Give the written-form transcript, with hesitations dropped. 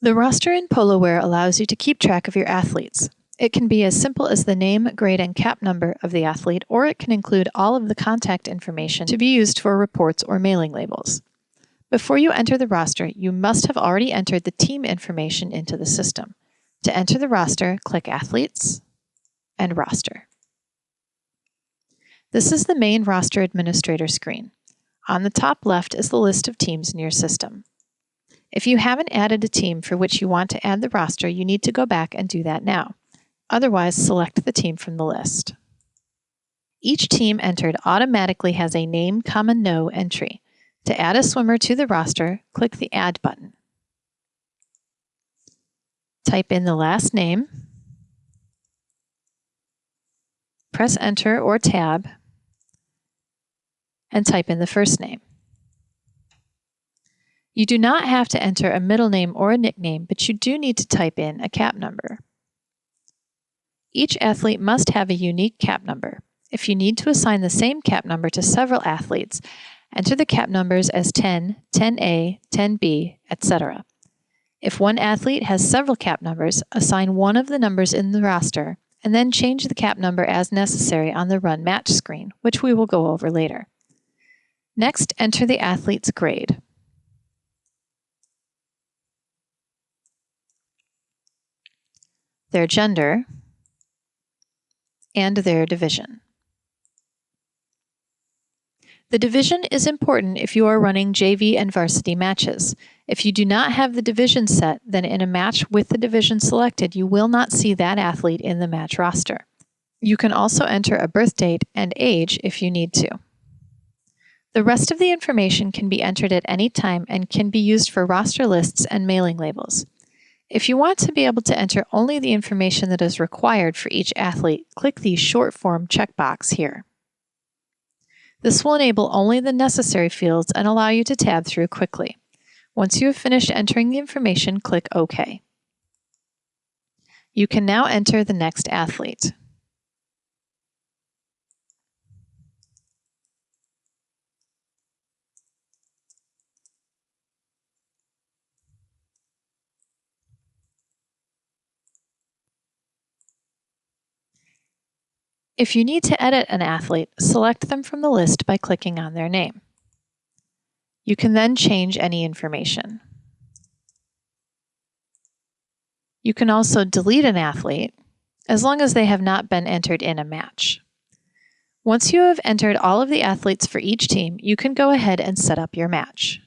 The roster in POLOWARE allows you to keep track of your athletes. It can be as simple as the name, grade, and cap number of the athlete, or it can include all of the contact information to be used for reports or mailing labels. Before you enter the roster, you must have already entered the team information into the system. To enter the roster, click Athletes and Roster. This is the main roster administrator screen. On the top left is the list of teams in your system. If you haven't added a team for which you want to add the roster, you need to go back and do that now. Otherwise, select the team from the list. Each team entered automatically has a name, no entry. To add a swimmer to the roster, click the Add button. Type in the last name, press Enter or Tab, and type in the first name. You do not have to enter a middle name or a nickname, but you do need to type in a cap number. Each athlete must have a unique cap number. If you need to assign the same cap number to several athletes, enter the cap numbers as 10, 10A, 10B, etc. If one athlete has several cap numbers, assign one of the numbers in the roster, and then change the cap number as necessary on the Run Match screen, which we will go over later. Next, enter the athlete's grade. Their gender, and their division. The division is important if you are running JV and varsity matches. If you do not have the division set, then in a match with the division selected, you will not see that athlete in the match roster. You can also enter a birth date and age if you need to. The rest of the information can be entered at any time and can be used for roster lists and mailing labels. If you want to be able to enter only the information that is required for each athlete, click the Short Form checkbox here. This will enable only the necessary fields and allow you to tab through quickly. Once you have finished entering the information, click OK. You can now enter the next athlete. If you need to edit an athlete, select them from the list by clicking on their name. You can then change any information. You can also delete an athlete, as long as they have not been entered in a match. Once you have entered all of the athletes for each team, you can go ahead and set up your match.